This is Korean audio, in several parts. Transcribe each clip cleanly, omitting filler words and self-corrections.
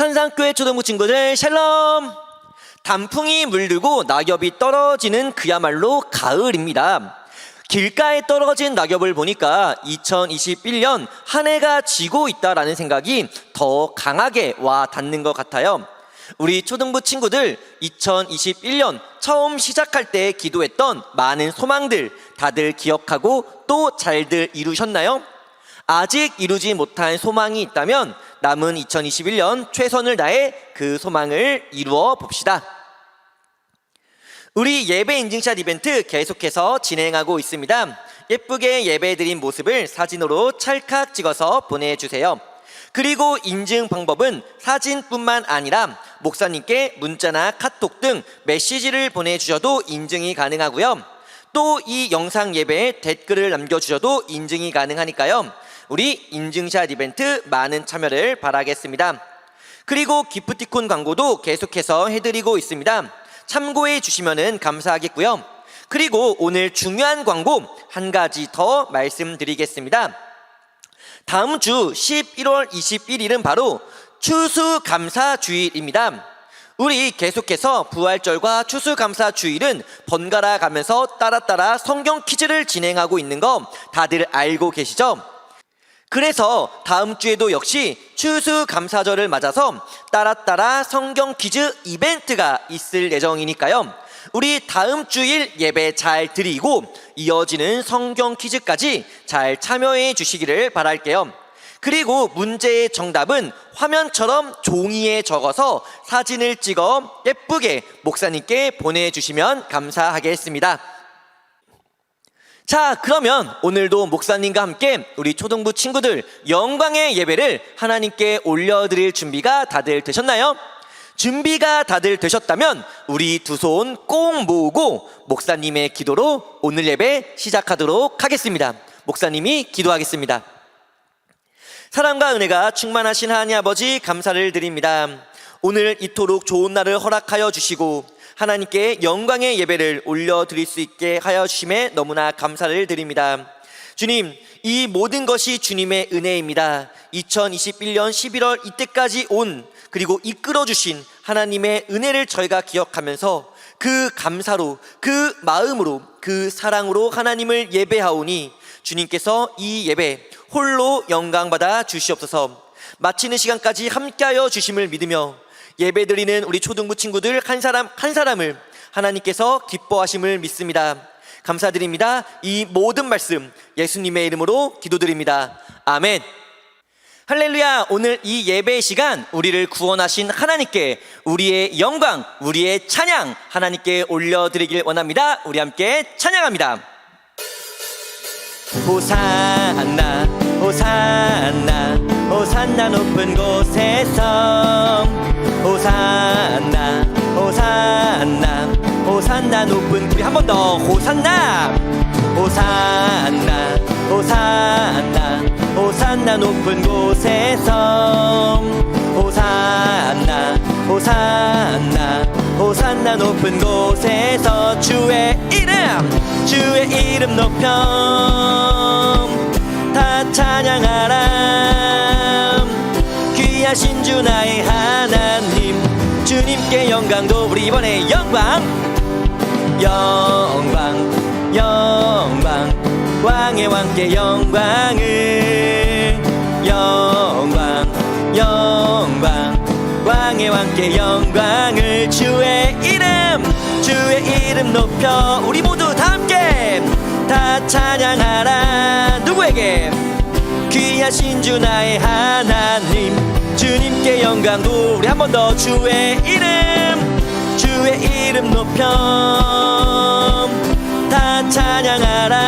한산교회 초등부 친구들 샬롬! 단풍이 물들고 낙엽이 떨어지는 그야말로 가을입니다. 길가에 떨어진 낙엽을 보니까 2021년 한 해가 지고 있다라는 생각이 더 강하게 와 닿는 것 같아요. 우리 초등부 친구들 2021년 처음 시작할 때 기도했던 많은 소망들 다들 기억하고 또 잘들 이루셨나요? 아직 이루지 못한 소망이 있다면 남은 2021년 최선을 다해 그 소망을 이루어 봅시다. 우리 예배 인증샷 이벤트 계속해서 진행하고 있습니다. 예쁘게 예배 드린 모습을 사진으로 찰칵 찍어서 보내주세요. 그리고 인증 방법은 사진뿐만 아니라 목사님께 문자나 카톡 등 메시지를 보내주셔도 인증이 가능하고요. 또 이 영상 예배에 댓글을 남겨주셔도 인증이 가능하니까요. 우리 인증샷 이벤트 많은 참여를 바라겠습니다. 그리고 기프티콘 광고도 계속해서 해드리고 있습니다. 참고해 주시면 감사하겠고요. 그리고 오늘 중요한 광고 한 가지 더 말씀드리겠습니다. 다음 주 11월 21일은 바로 추수감사주일입니다. 우리 계속해서 부활절과 추수감사주일은 번갈아 가면서 따라 성경 퀴즈를 진행하고 있는 거 다들 알고 계시죠? 그래서 다음 주에도 역시 추수감사절을 맞아서 따라 성경 퀴즈 이벤트가 있을 예정이니까요. 우리 다음 주일 예배 잘 드리고 이어지는 성경 퀴즈까지 잘 참여해 주시기를 바랄게요. 그리고 문제의 정답은 화면처럼 종이에 적어서 사진을 찍어 예쁘게 목사님께 보내주시면 감사하겠습니다. 자, 그러면 오늘도 목사님과 함께 우리 초등부 친구들 영광의 예배를 하나님께 올려드릴 준비가 다들 되셨나요? 준비가 다들 되셨다면 우리 두 손 꼭 모으고 목사님의 기도로 오늘 예배 시작하도록 하겠습니다. 목사님이 기도하겠습니다. 사랑과 은혜가 충만하신 하나님 아버지 감사를 드립니다. 오늘 이토록 좋은 날을 허락하여 주시고 하나님께 영광의 예배를 올려드릴 수 있게 하여 주심에 너무나 감사를 드립니다. 주님, 이 모든 것이 주님의 은혜입니다. 2021년 11월 이때까지 온 그리고 이끌어주신 하나님의 은혜를 저희가 기억하면서 그 감사로 그 마음으로 그 사랑으로 하나님을 예배하오니 주님께서 이 예배 홀로 영광받아 주시옵소서. 마치는 시간까지 함께하여 주심을 믿으며 예배드리는 우리 초등부 친구들 한 사람 한 사람을 하나님께서 기뻐하심을 믿습니다. 감사드립니다. 이 모든 말씀 예수님의 이름으로 기도드립니다. 아멘. 할렐루야. 오늘 이 예배 시간 우리를 구원하신 하나님께 우리의 영광, 우리의 찬양 하나님께 올려드리길 원합니다. 우리 함께 찬양합니다. 호산나 호산나 호산나 높은 곳에서 호산나 호산나 호산나 높은 우리 한 번 더 호산나 호산나 호산나 호산나 높은 곳에서 호산나 호산나 호산나 높은 곳에서 주의 이름 높여 다 찬양하라. 귀하신 주 나의 하나님 주님께 영광도 우리 이번에 영광 왕의 왕께 영광을 왕의 왕께 영광을 주의 이름 높여 우리 모두 다 함께 다 찬양하라. 누구에게? 귀하신 주 나의 하나님 주님께 영광도 우리 한 번 더 주의 이름 높여 다 찬양하라.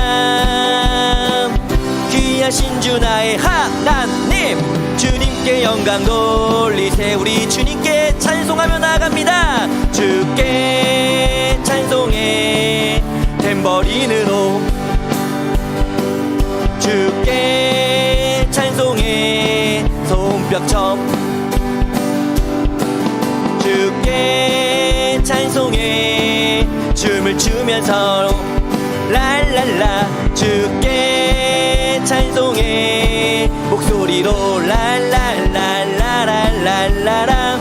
귀하신 주 나의 하나님 주님께 영광 돌리세. 우리 주님께 찬송하며 나갑니다. 주께 찬송해 탬버린으로 주께 찬송해 손뼉처럼 주께 찬송해 춤을 추면서 랄랄라 주께 찬송해 목소리로 랄랄랄랄랄랄라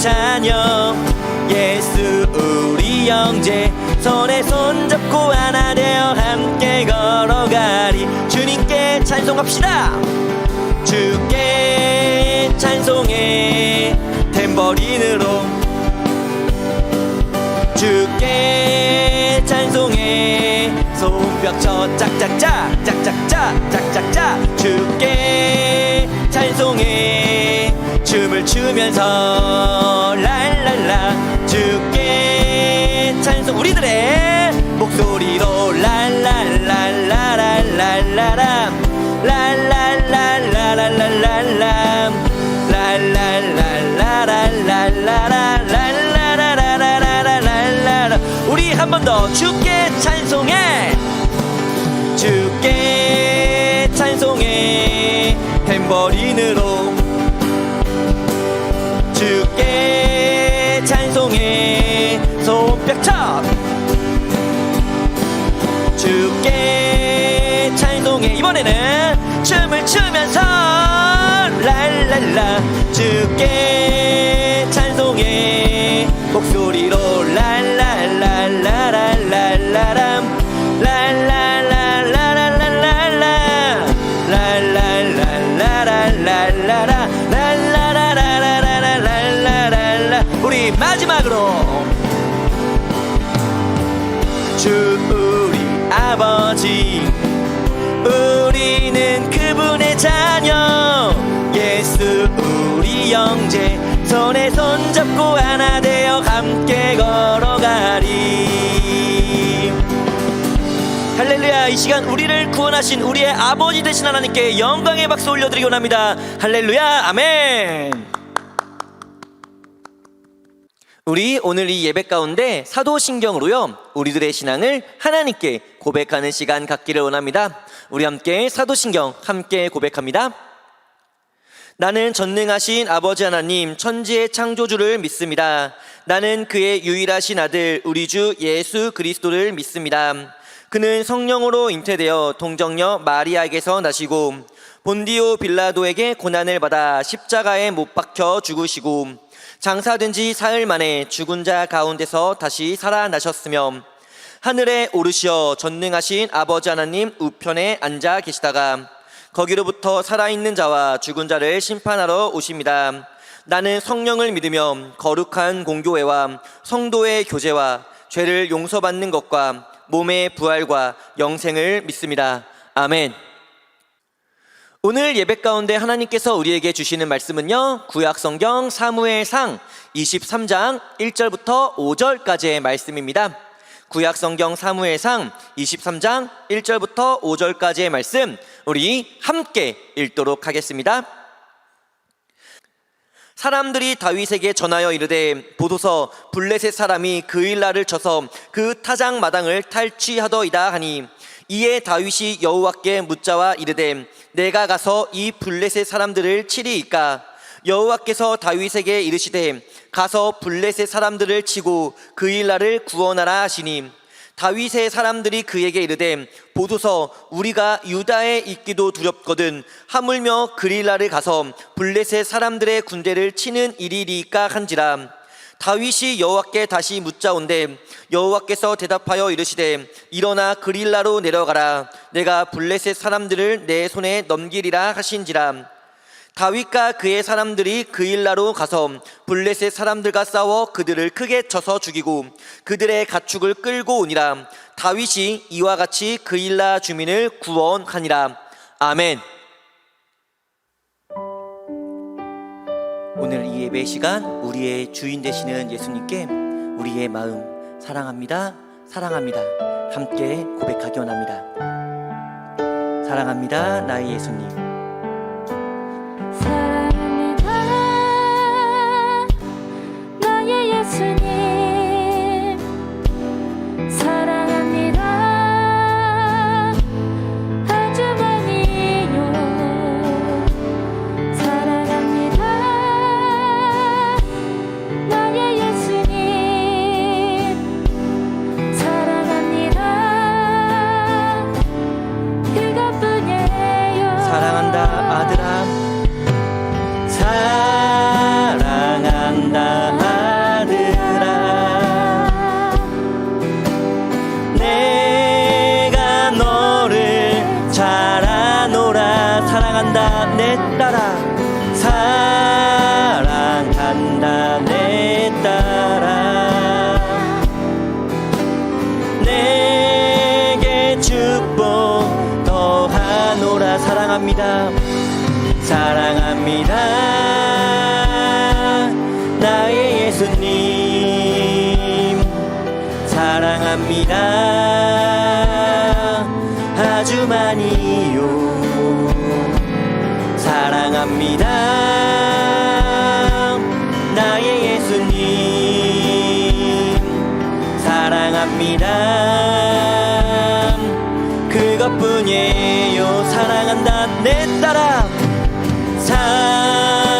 자녀 예수 우리 형제 손에 손잡고 하나 되어 함께 걸어가리. 주님께 찬송합시다. 주께 찬송해 탬버린으로 주께 찬송해 손뼉쳐 짝짝짝 짝짝짝 짝짝짝 주께 찬송해 춤을 추면서 랄랄라 주께 찬송 우리들의 목소리로 랄랄랄랄랄랄랄라 랄랄랄랄랄랄라 랄랄랄랄랄랄랄랄랄랄랄랄랄랄랄 우리 한 번 더 주께 찬송해 주께 찬송해 탬버린으로 주께 찬송해 손뼉쳐 주께 찬송해 이번에는 춤을 추면서 랄랄라 주께 찬송해 목소리로 랄랄랄랄랄랄랄람 랄랄랄랄랄랄라 랄랄랄랄랄랄라 랄랄랄랄랄랄라 우리 마지막으로 주 우리 아버지 우리는 그분의 자녀 예수 우리 형제 손에 손잡고 하나 되어 함께 걸어가리. 할렐루야. 이 시간 우리를 구원하신 우리의 아버지 되신 하나님께 영광의 박수 올려드리기 원합니다. 할렐루야. 아멘. 우리 오늘 이 예배 가운데 사도신경으로요 우리들의 신앙을 하나님께 고백하는 시간 갖기를 원합니다. 우리 함께 사도신경 함께 고백합니다. 나는 전능하신 아버지 하나님 천지의 창조주를 믿습니다. 나는 그의 유일하신 아들 우리 주 예수 그리스도를 믿습니다. 그는 성령으로 잉태되어 동정녀 마리아에게서 나시고 본디오 빌라도에게 고난을 받아 십자가에 못 박혀 죽으시고 장사된 지 사흘 만에 죽은 자 가운데서 다시 살아나셨으며 하늘에 오르시어 전능하신 아버지 하나님 우편에 앉아 계시다가 거기로부터 살아있는 자와 죽은 자를 심판하러 오십니다. 나는 성령을 믿으며 거룩한 공교회와 성도의 교제와 죄를 용서받는 것과 몸의 부활과 영생을 믿습니다. 아멘. 오늘 예배 가운데 하나님께서 우리에게 주시는 말씀은요 구약성경 사무엘상 23장 1절부터 5절까지의 말씀입니다. 구약성경 사무엘상 23장 1절부터 5절까지의 말씀 우리 함께 읽도록 하겠습니다. 사람들이 다윗에게 전하여 이르되 보소서 블레셋 사람이 그일라를 쳐서 그 타작 마당을 탈취하더이다 하니 이에 다윗이 여호와께 묻자와 이르되 내가 가서 이 블레셋 사람들을 치리이까? 여호와께서 다윗에게 이르시되 가서 블레셋 사람들을 치고 그일라를 구원하라 하시니 다윗의 사람들이 그에게 이르되 보소서 우리가 유다에 있기도 두렵거든 하물며 그릴라를 가서 블레셋 사람들의 군대를 치는 일이리까 한지라. 다윗이 여호와께 다시 묻자온데 여호와께서 대답하여 이르시되 일어나 그릴라로 내려가라. 내가 블레셋 사람들을 내 손에 넘기리라 하신지라. 다윗과 그의 사람들이 그일라로 가서 블레셋 사람들과 싸워 그들을 크게 쳐서 죽이고 그들의 가축을 끌고 오니라. 다윗이 이와 같이 그일라 주민을 구원하니라. 아멘. 오늘 이 예배 시간 우리의 주인 되시는 예수님께 우리의 마음 사랑합니다, 사랑합니다 함께 고백하기 원합니다. 사랑합니다 나의 예수님. 사랑합니다 나의 예수님. 사랑합니다 아주 많이요. 사랑합니다 나의 예수님. 사랑합니다 그것뿐이에요. 사랑한다 내 딸아. 내게 축복 더하노라. 사랑합니다. 사랑합니다 나의 예수님. 사랑합니다 아주 많이요. 사랑합니다 나의 예수님. 사랑합니다 그것뿐이에요. 사랑한다 내 딸아.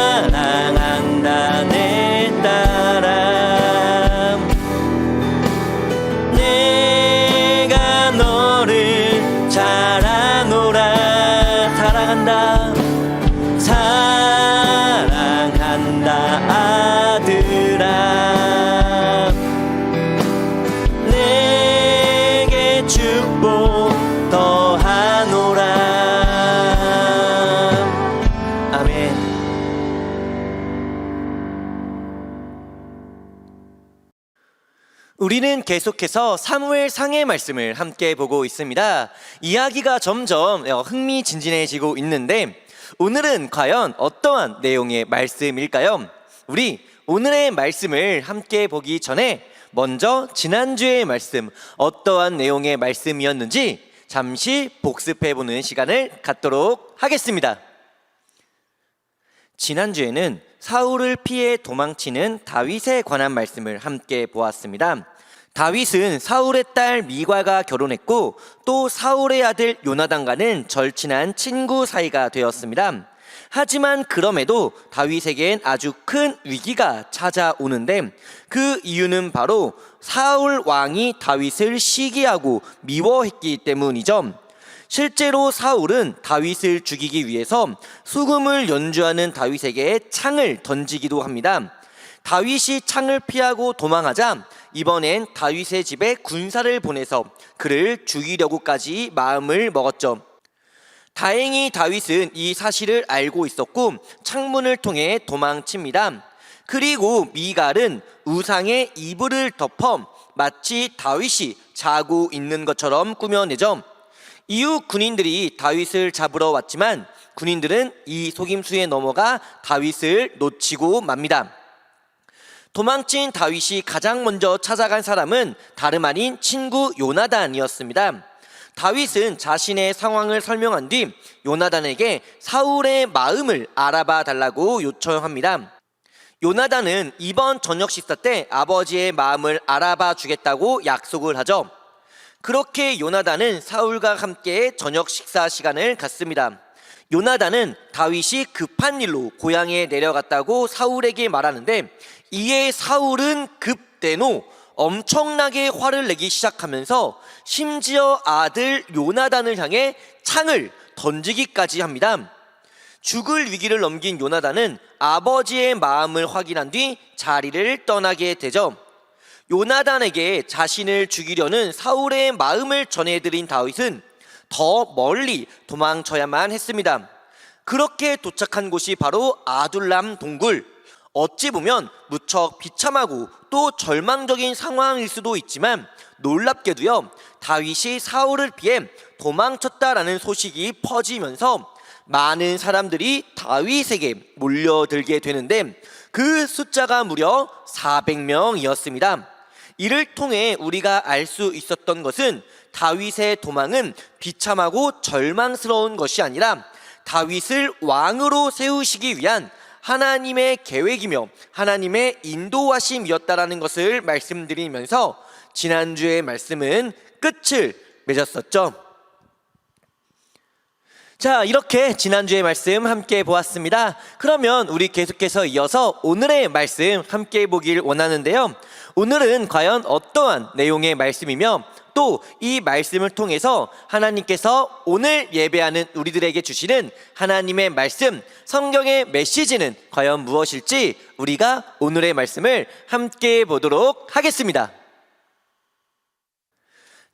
사랑한다 내 딸아. 내가 너를 잘 아노라. 사랑한다. 사랑한다 아들아. 내게 축복 더하노라. 아멘. 우리는 계속해서 사무엘상의 말씀을 함께 보고 있습니다. 이야기가 점점 흥미진진해지고 있는데 오늘은 과연 어떠한 내용의 말씀일까요? 우리 오늘의 말씀을 함께 보기 전에 먼저 지난주의 말씀 어떠한 내용의 말씀이었는지 잠시 복습해보는 시간을 갖도록 하겠습니다. 지난주에는 사울을 피해 도망치는 다윗에 관한 말씀을 함께 보았습니다. 다윗은 사울의 딸 미과가 결혼했고 또 사울의 아들 요나단과는 절친한 친구 사이가 되었습니다. 하지만 그럼에도 다윗에겐 아주 큰 위기가 찾아오는데 그 이유는 바로 사울 왕이 다윗을 시기하고 미워했기 때문이죠. 실제로 사울은 다윗을 죽이기 위해서 수금을 연주하는 다윗에게 창을 던지기도 합니다. 다윗이 창을 피하고 도망하자 이번엔 다윗의 집에 군사를 보내서 그를 죽이려고까지 마음을 먹었죠. 다행히 다윗은 이 사실을 알고 있었고 창문을 통해 도망칩니다. 그리고 미갈은 우상의 이불을 덮어 마치 다윗이 자고 있는 것처럼 꾸며내죠. 이후 군인들이 다윗을 잡으러 왔지만 군인들은 이 속임수에 넘어가 다윗을 놓치고 맙니다. 도망친 다윗이 가장 먼저 찾아간 사람은 다름 아닌 친구 요나단이었습니다. 다윗은 자신의 상황을 설명한 뒤 요나단에게 사울의 마음을 알아봐 달라고 요청합니다. 요나단은 이번 저녁 식사 때 아버지의 마음을 알아봐 주겠다고 약속을 하죠. 그렇게 요나단은 사울과 함께 저녁 식사 시간을 갖습니다. 요나단은 다윗이 급한 일로 고향에 내려갔다고 사울에게 말하는데 이에 사울은 급대노 엄청나게 화를 내기 시작하면서 심지어 아들 요나단을 향해 창을 던지기까지 합니다. 죽을 위기를 넘긴 요나단은 아버지의 마음을 확인한 뒤 자리를 떠나게 되죠. 요나단에게 자신을 죽이려는 사울의 마음을 전해드린 다윗은 더 멀리 도망쳐야만 했습니다. 그렇게 도착한 곳이 바로 아둘람 동굴. 어찌 보면 무척 비참하고 또 절망적인 상황일 수도 있지만 놀랍게도요, 다윗이 사울을 피해 도망쳤다라는 소식이 퍼지면서 많은 사람들이 다윗에게 몰려들게 되는데 그 숫자가 무려 400명이었습니다. 이를 통해 우리가 알 수 있었던 것은 다윗의 도망은 비참하고 절망스러운 것이 아니라 다윗을 왕으로 세우시기 위한 하나님의 계획이며 하나님의 인도하심이었다라는 것을 말씀드리면서 지난주의 말씀은 끝을 맺었었죠. 자, 이렇게 지난주의 말씀 함께 보았습니다. 그러면 우리 계속해서 이어서 오늘의 말씀 함께 보길 원하는데요. 오늘은 과연 어떠한 내용의 말씀이며 또 이 말씀을 통해서 하나님께서 오늘 예배하는 우리들에게 주시는 하나님의 말씀, 성경의 메시지는 과연 무엇일지 우리가 오늘의 말씀을 함께 보도록 하겠습니다.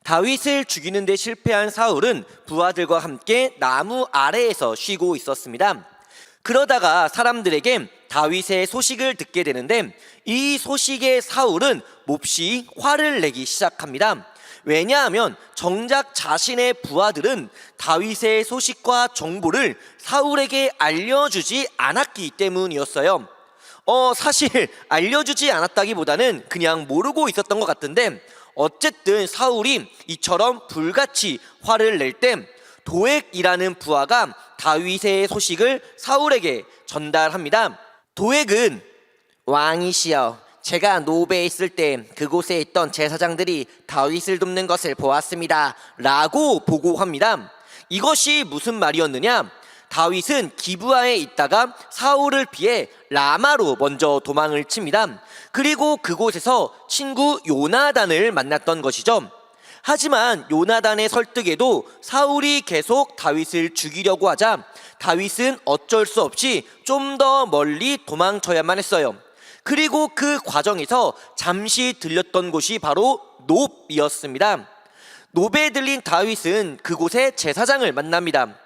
다윗을 죽이는 데 실패한 사울은 부하들과 함께 나무 아래에서 쉬고 있었습니다. 그러다가 사람들에게 다윗의 소식을 듣게 되는데 이 소식에 사울은 몹시 화를 내기 시작합니다. 왜냐하면 정작 자신의 부하들은 다윗의 소식과 정보를 사울에게 알려주지 않았기 때문이었어요. 사실 알려주지 않았다기보다는 그냥 모르고 있었던 것 같은데 어쨌든 사울이 이처럼 불같이 화를 낼 때 도액이라는 부하가 다윗의 소식을 사울에게 전달합니다. 도액은 왕이시여, 제가 노베에 있을 때 그곳에 있던 제사장들이 다윗을 돕는 것을 보았습니다 라고 보고합니다. 이것이 무슨 말이었느냐? 다윗은 기브아에 있다가 사울을 피해 라마로 먼저 도망을 칩니다. 그리고 그곳에서 친구 요나단을 만났던 것이죠. 하지만 요나단의 설득에도 사울이 계속 다윗을 죽이려고 하자 다윗은 어쩔 수 없이 좀 더 멀리 도망쳐야만 했어요. 그리고 그 과정에서 잠시 들렸던 곳이 바로 놉이었습니다. 놉에 들린 다윗은 그곳에 제사장을 만납니다.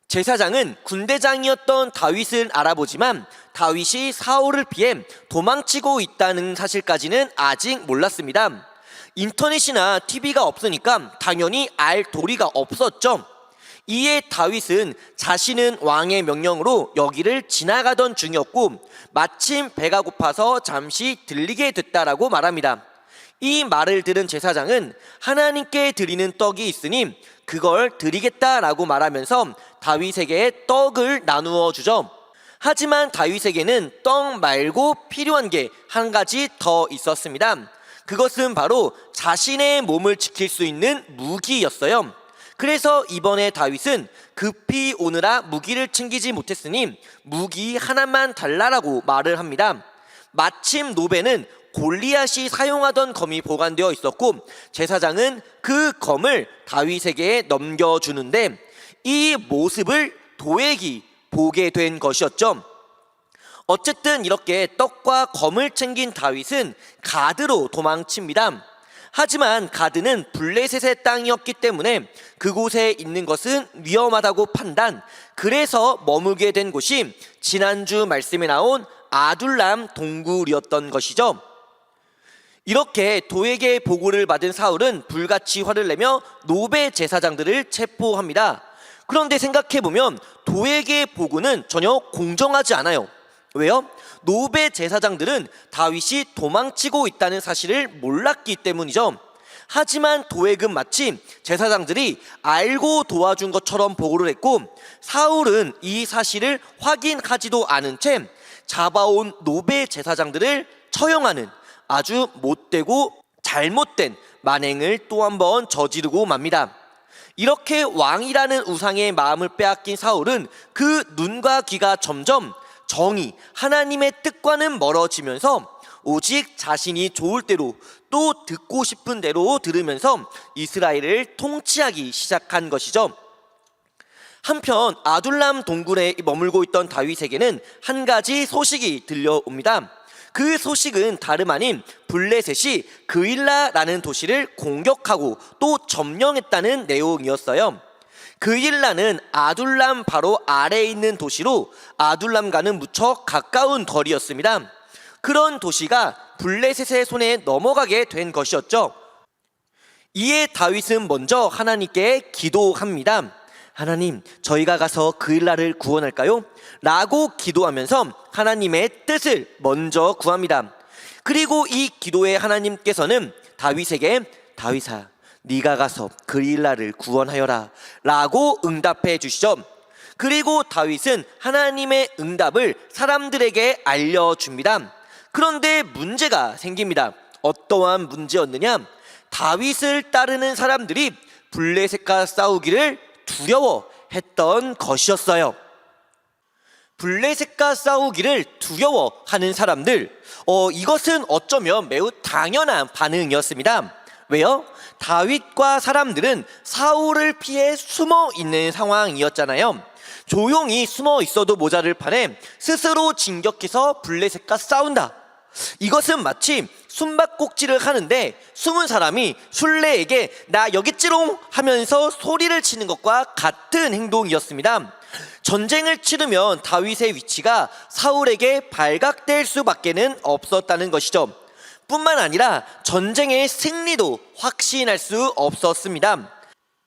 제사장은 군대장이었던 다윗은 알아보지만 다윗이 사울을 피해 도망치고 있다는 사실까지는 아직 몰랐습니다. 인터넷이나 TV가 없으니까 당연히 알 도리가 없었죠. 이에 다윗은 자신은 왕의 명령으로 여기를 지나가던 중이었고 마침 배가 고파서 잠시 들리게 됐다라고 말합니다. 이 말을 들은 제사장은 하나님께 드리는 떡이 있으니 그걸 드리겠다라고 말하면서 다윗에게 떡을 나누어 주죠. 하지만 다윗에게는 떡 말고 필요한 게 한 가지 더 있었습니다. 그것은 바로 자신의 몸을 지킬 수 있는 무기였어요. 그래서 이번에 다윗은 급히 오느라 무기를 챙기지 못했으니 무기 하나만 달라라고 말을 합니다. 마침 노베는 골리앗이 사용하던 검이 보관되어 있었고 제사장은 그 검을 다윗에게 넘겨주는데 이 모습을 도액이 보게 된 것이었죠. 어쨌든 이렇게 떡과 검을 챙긴 다윗은 가드로 도망칩니다. 하지만 가드는 블레셋의 땅이었기 때문에 그곳에 있는 것은 위험하다고 판단, 그래서 머물게 된 곳이 지난주 말씀에 나온 아둘람 동굴이었던 것이죠. 이렇게 도액의 보고를 받은 사울은 불같이 화를 내며 노베 제사장들을 체포합니다. 그런데 생각해보면 도액의 보고는 전혀 공정하지 않아요. 왜요? 노베 제사장들은 다윗이 도망치고 있다는 사실을 몰랐기 때문이죠. 하지만 도액은 마치 제사장들이 알고 도와준 것처럼 보고를 했고 사울은 이 사실을 확인하지도 않은 채 잡아온 노베 제사장들을 처형하는 아주 못되고 잘못된 만행을 또 한 번 저지르고 맙니다. 이렇게 왕이라는 우상의 마음을 빼앗긴 사울은 그 눈과 귀가 점점 정의, 하나님의 뜻과는 멀어지면서 오직 자신이 좋을 대로 또 듣고 싶은 대로 들으면서 이스라엘을 통치하기 시작한 것이죠. 한편 아둘람 동굴에 머물고 있던 다윗에게는 한 가지 소식이 들려옵니다. 그 소식은 다름 아닌 블레셋이 그일라라는 도시를 공격하고 또 점령했다는 내용이었어요. 그일라는 아둘람 바로 아래에 있는 도시로 아둘람과는 무척 가까운 거리였습니다. 그런 도시가 블레셋의 손에 넘어가게 된 것이었죠. 이에 다윗은 먼저 하나님께 기도합니다. 하나님, 저희가 가서 그일라를 구원할까요? 라고 기도하면서 하나님의 뜻을 먼저 구합니다. 그리고 이 기도에 하나님께서는 다윗에게 다윗아, 네가 가서 그일라를 구원하여라 라고 응답해 주시죠. 그리고 다윗은 하나님의 응답을 사람들에게 알려줍니다. 그런데 문제가 생깁니다. 어떠한 문제였느냐? 다윗을 따르는 사람들이 블레셋과 싸우기를 두려워했던 것이었어요. 블레셋과 싸우기를 두려워하는 사람들, 이것은 어쩌면 매우 당연한 반응이었습니다. 왜요? 다윗과 사람들은 사울을 피해 숨어 있는 상황이었잖아요. 조용히 숨어 있어도 모자를 판에 스스로 진격해서 블레셋과 싸운다. 이것은 마치 숨바꼭질을 하는데 숨은 사람이 술래에게 나 여기 찌롱 하면서 소리를 치는 것과 같은 행동이었습니다. 전쟁을 치르면 다윗의 위치가 사울에게 발각될 수밖에는 없었다는 것이죠. 뿐만 아니라 전쟁의 승리도 확신할 수 없었습니다.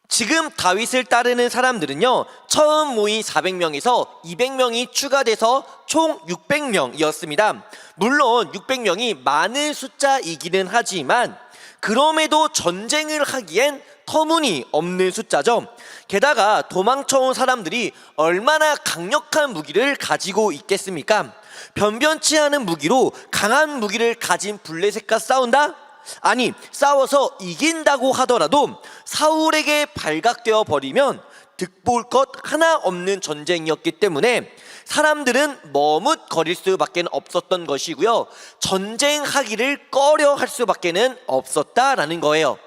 지금 다윗을 따르는 사람들은요, 처음 모인 400명에서 200명이 추가돼서 총 600명이었습니다. 물론 600명이 많은 숫자이기는 하지만 그럼에도 전쟁을 하기엔 터무니없는 숫자죠. 게다가 도망쳐온 사람들이 얼마나 강력한 무기를 가지고 있겠습니까? 변변치 않은 무기로 강한 무기를 가진 블레셋과 싸운다? 아니, 싸워서 이긴다고 하더라도 사울에게 발각되어 버리면 득볼 것 하나 없는 전쟁이었기 때문에 사람들은 머뭇거릴 수밖에 없었던 것이고요, 전쟁하기를 꺼려 할 수밖에 없었다라는 거예요.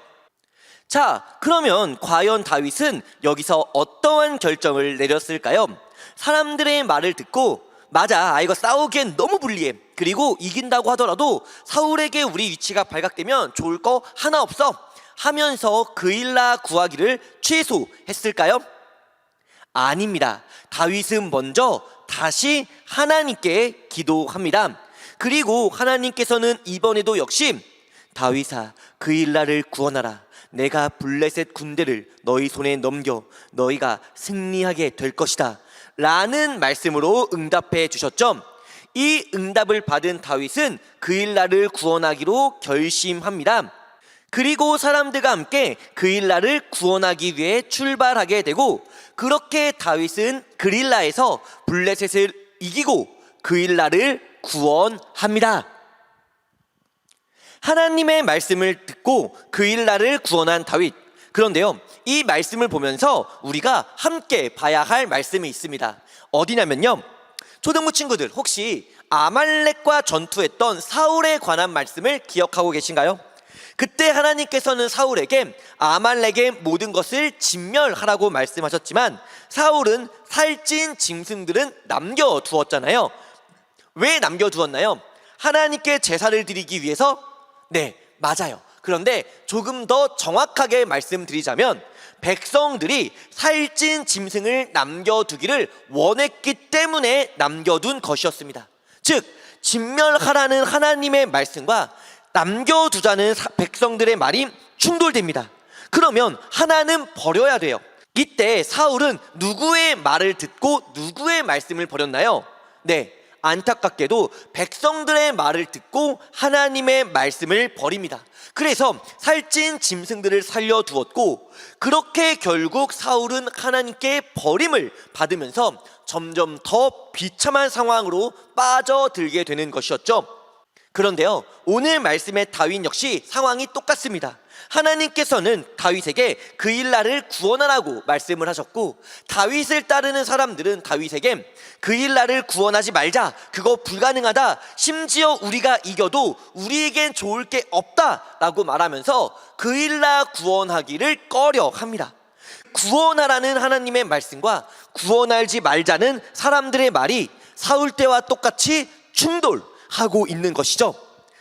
자, 그러면 과연 다윗은 여기서 어떠한 결정을 내렸을까요? 사람들의 말을 듣고 맞아, 이거 싸우기엔 너무 불리해, 그리고 이긴다고 하더라도 사울에게 우리 위치가 발각되면 좋을 거 하나 없어 하면서 그일라 구하기를 취소했을까요? 아닙니다. 다윗은 먼저 다시 하나님께 기도합니다. 그리고 하나님께서는 이번에도 역시 다윗아, 그일라를 구원하라. 내가 블레셋 군대를 너희 손에 넘겨 너희가 승리하게 될 것이다 라는 말씀으로 응답해 주셨죠. 이 응답을 받은 다윗은 그일라를 구원하기로 결심합니다. 그리고 사람들과 함께 그일라를 구원하기 위해 출발하게 되고, 그렇게 다윗은 그릴라에서 블레셋을 이기고 그일라를 구원합니다. 하나님의 말씀을 듣고 그일라를 구원한 다윗. 그런데요, 이 말씀을 보면서 우리가 함께 봐야 할 말씀이 있습니다. 어디냐면요, 초등부 친구들 혹시 아말렉과 전투했던 사울에 관한 말씀을 기억하고 계신가요? 그때 하나님께서는 사울에게 아말렉의 모든 것을 진멸하라고 말씀하셨지만 사울은 살찐 짐승들은 남겨두었잖아요. 왜 남겨두었나요? 하나님께 제사를 드리기 위해서? 네, 맞아요. 그런데 조금 더 정확하게 말씀드리자면 백성들이 살찐 짐승을 남겨두기를 원했기 때문에 남겨둔 것이었습니다. 즉, 진멸하라는 하나님의 말씀과 남겨두자는 백성들의 말이 충돌됩니다. 그러면 하나는 버려야 돼요. 이때 사울은 누구의 말을 듣고 누구의 말씀을 버렸나요? 네, 안타깝게도 백성들의 말을 듣고 하나님의 말씀을 버립니다. 그래서 살찐 짐승들을 살려두었고, 그렇게 결국 사울은 하나님께 버림을 받으면서 점점 더 비참한 상황으로 빠져들게 되는 것이었죠. 그런데요, 오늘 말씀의 다윗 역시 상황이 똑같습니다. 하나님께서는 다윗에게 그일라를 구원하라고 말씀을 하셨고, 다윗을 따르는 사람들은 다윗에게 그일라를 구원하지 말자, 그거 불가능하다, 심지어 우리가 이겨도 우리에겐 좋을 게 없다 라고 말하면서 그일라 구원하기를 꺼려합니다. 구원하라는 하나님의 말씀과 구원하지 말자는 사람들의 말이 사울 때와 똑같이 충돌하고 있는 것이죠.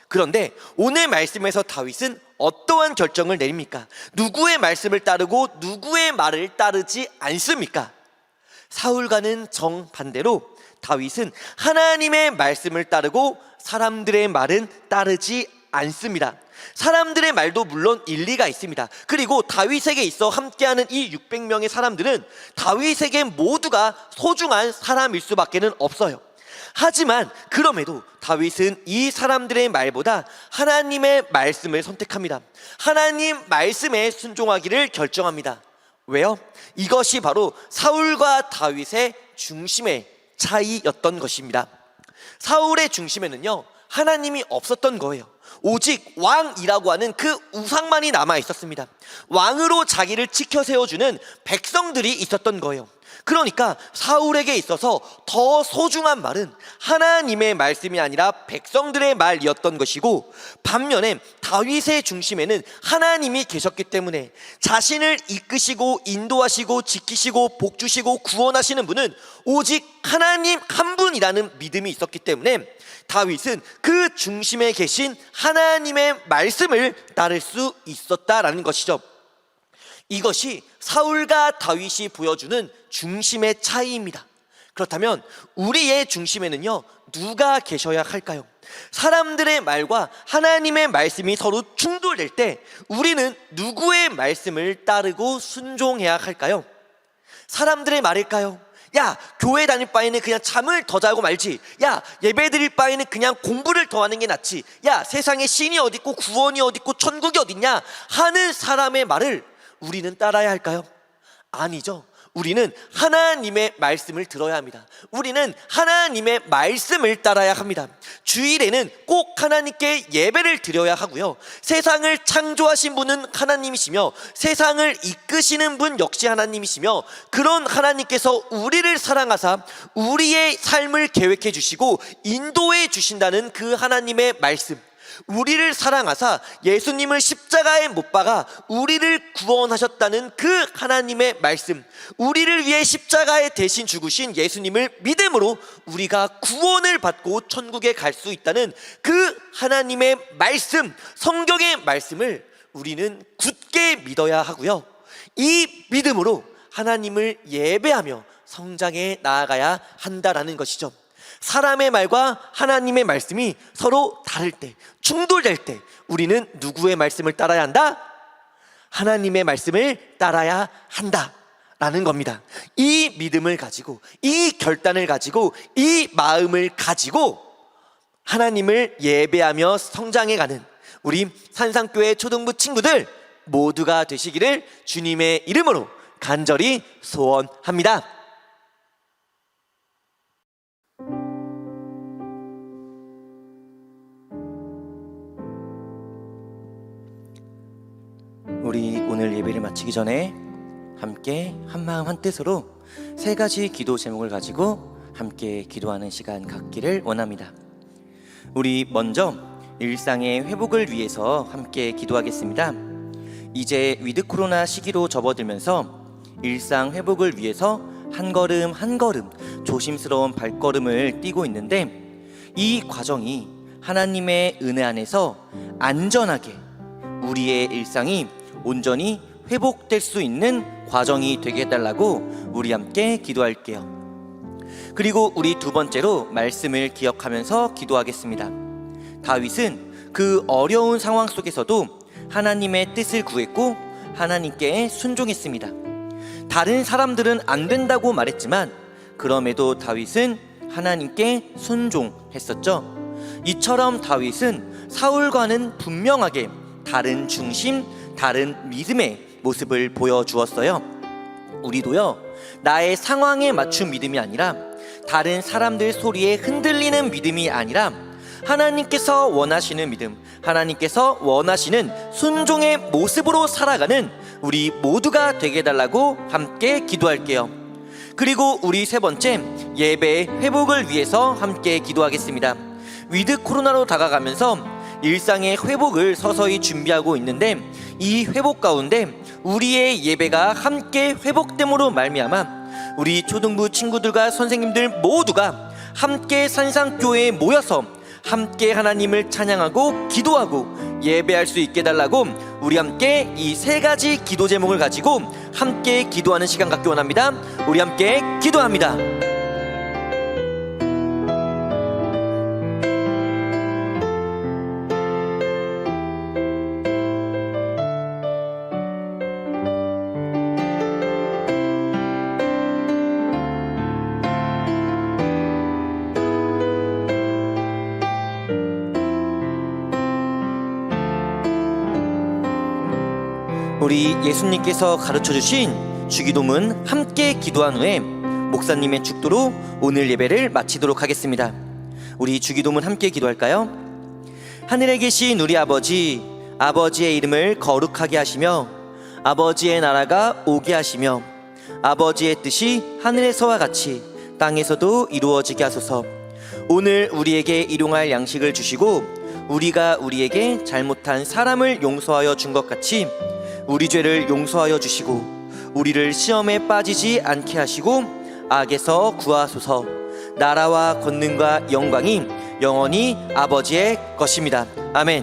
그런데 오늘 말씀에서 다윗은 어떠한 결정을 내립니까? 누구의 말씀을 따르고 누구의 말을 따르지 않습니까? 사울과는 정반대로 다윗은 하나님의 말씀을 따르고 사람들의 말은 따르지 않습니다. 사람들의 말도 물론 일리가 있습니다. 그리고 다윗에게 있어 함께하는 이 600명의 사람들은 다윗에게 모두가 소중한 사람일 수밖에 없어요. 하지만 그럼에도 다윗은 이 사람들의 말보다 하나님의 말씀을 선택합니다. 하나님 말씀에 순종하기를 결정합니다. 왜요? 이것이 바로 사울과 다윗의 중심의 차이였던 것입니다. 사울의 중심에는요, 하나님이 없었던 거예요. 오직 왕이라고 하는 그 우상만이 남아 있었습니다. 왕으로 자기를 지켜 세워주는 백성들이 있었던 거예요. 그러니까 사울에게 있어서 더 소중한 말은 하나님의 말씀이 아니라 백성들의 말이었던 것이고, 반면에 다윗의 중심에는 하나님이 계셨기 때문에 자신을 이끄시고 인도하시고 지키시고 복주시고 구원하시는 분은 오직 하나님 한 분이라는 믿음이 있었기 때문에 다윗은 그 중심에 계신 하나님의 말씀을 따를 수 있었다라는 것이죠. 이것이 사울과 다윗이 보여주는 중심의 차이입니다. 그렇다면 우리의 중심에는요, 누가 계셔야 할까요? 사람들의 말과 하나님의 말씀이 서로 충돌될 때 우리는 누구의 말씀을 따르고 순종해야 할까요? 사람들의 말일까요? 야, 교회 다닐 바에는 그냥 잠을 더 자고 말지. 야, 예배 드릴 바에는 그냥 공부를 더 하는 게 낫지. 야, 세상에 신이 어딨고 구원이 어딨고 천국이 어딨냐 하는 사람의 말을 우리는 따라야 할까요? 아니죠. 우리는 하나님의 말씀을 들어야 합니다. 우리는 하나님의 말씀을 따라야 합니다. 주일에는 꼭 하나님께 예배를 드려야 하고요, 세상을 창조하신 분은 하나님이시며 세상을 이끄시는 분 역시 하나님이시며, 그런 하나님께서 우리를 사랑하사 우리의 삶을 계획해 주시고 인도해 주신다는 그 하나님의 말씀, 우리를 사랑하사 예수님을 십자가에 못 박아 우리를 구원하셨다는 그 하나님의 말씀, 우리를 위해 십자가에 대신 죽으신 예수님을 믿음으로 우리가 구원을 받고 천국에 갈 수 있다는 그 하나님의 말씀, 성경의 말씀을 우리는 굳게 믿어야 하고요, 이 믿음으로 하나님을 예배하며 성장해 나아가야 한다라는 것이죠. 사람의 말과 하나님의 말씀이 서로 다를 때, 충돌될 때 우리는 누구의 말씀을 따라야 한다? 하나님의 말씀을 따라야 한다라는 겁니다. 이 믿음을 가지고, 이 결단을 가지고, 이 마음을 가지고 하나님을 예배하며 성장해가는 우리 산상교회 초등부 친구들 모두가 되시기를 주님의 이름으로 간절히 소원합니다. 우리 오늘 예배를 마치기 전에 함께 한마음 한뜻으로 세 가지 기도 제목을 가지고 함께 기도하는 시간 갖기를 원합니다. 우리 먼저 일상의 회복을 위해서 함께 기도하겠습니다. 이제 위드 코로나 시기로 접어들면서 일상 회복을 위해서 한 걸음 한 걸음 조심스러운 발걸음을 띄고 있는데, 이 과정이 하나님의 은혜 안에서 안전하게 우리의 일상이 온전히 회복될 수 있는 과정이 되게 해달라고 우리 함께 기도할게요. 그리고 우리 두 번째로 말씀을 기억하면서 기도하겠습니다. 다윗은 그 어려운 상황 속에서도 하나님의 뜻을 구했고 하나님께 순종했습니다. 다른 사람들은 안 된다고 말했지만 그럼에도 다윗은 하나님께 순종했었죠. 이처럼 다윗은 사울과는 분명하게 다른 중심, 다른 믿음의 모습을 보여주었어요. 우리도요, 나의 상황에 맞춘 믿음이 아니라, 다른 사람들 소리에 흔들리는 믿음이 아니라 하나님께서 원하시는 믿음, 하나님께서 원하시는 순종의 모습으로 살아가는 우리 모두가 되게 해달라고 함께 기도할게요. 그리고 우리 세 번째, 예배 회복을 위해서 함께 기도하겠습니다. 위드 코로나로 다가가면서 일상의 회복을 서서히 준비하고 있는데, 이 회복 가운데 우리의 예배가 함께 회복됨으로 말미암아 우리 초등부 친구들과 선생님들 모두가 함께 산상교회에 모여서 함께 하나님을 찬양하고 기도하고 예배할 수 있게 해달라고 우리 함께 이 세 가지 기도 제목을 가지고 함께 기도하는 시간 갖기 원합니다. 우리 함께 기도합니다. 우리 예수님께서 가르쳐주신 주기도문 함께 기도한 후에 목사님의 축도로 오늘 예배를 마치도록 하겠습니다. 우리 주기도문 함께 기도할까요? 하늘에 계신 우리 아버지, 아버지의 이름을 거룩하게 하시며 아버지의 나라가 오게 하시며 아버지의 뜻이 하늘에서와 같이 땅에서도 이루어지게 하소서. 오늘 우리에게 일용할 양식을 주시고 우리가 우리에게 잘못한 사람을 용서하여 준 것 같이 우리 죄를 용서하여 주시고 우리를 시험에 빠지지 않게 하시고 악에서 구하소서. 나라와 권능과 영광이 영원히 아버지의 것입니다. 아멘.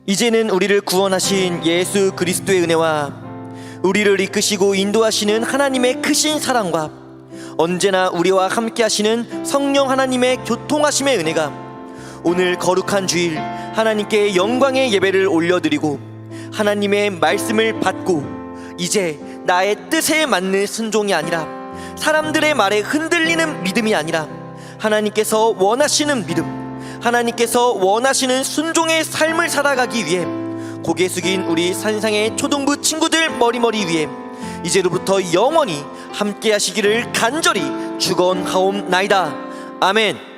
이제는 우리를 구원하신 예수 그리스도의 은혜와 우리를 이끄시고 인도하시는 하나님의 크신 사랑과 언제나 우리와 함께 하시는 성령 하나님의 교통하심의 은혜가 오늘 거룩한 주일 하나님께 영광의 예배를 올려드리고 하나님의 말씀을 받고 이제 나의 뜻에 맞는 순종이 아니라 사람들의 말에 흔들리는 믿음이 아니라 하나님께서 원하시는 믿음, 하나님께서 원하시는 순종의 삶을 살아가기 위해 고개 숙인 우리 산상의 초등부 친구들 머리머리 위에 이제로부터 영원히 함께 하시기를 간절히 축원하옵나이다. 아멘.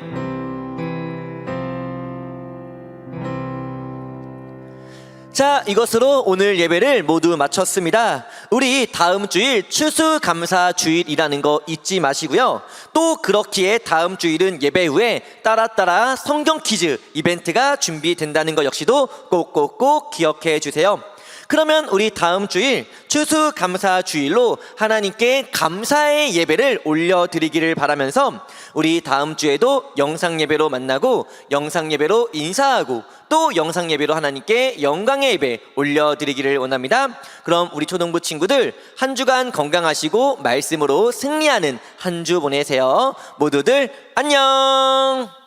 자, 이것으로 오늘 예배를 모두 마쳤습니다. 우리 다음 주일 추수감사 주일이라는 거 잊지 마시고요. 또 그렇기에 다음 주일은 예배 후에 따라 성경 퀴즈 이벤트가 준비된다는 거 역시도 꼭꼭꼭 기억해 주세요. 그러면 우리 다음 주일 추수감사 주일로 하나님께 감사의 예배를 올려드리기를 바라면서 우리 다음 주에도 영상 예배로 만나고 영상 예배로 인사하고 또 영상 예배로 하나님께 영광의 예배 올려드리기를 원합니다. 그럼 우리 초등부 친구들 한 주간 건강하시고 말씀으로 승리하는 한 주 보내세요. 모두들 안녕.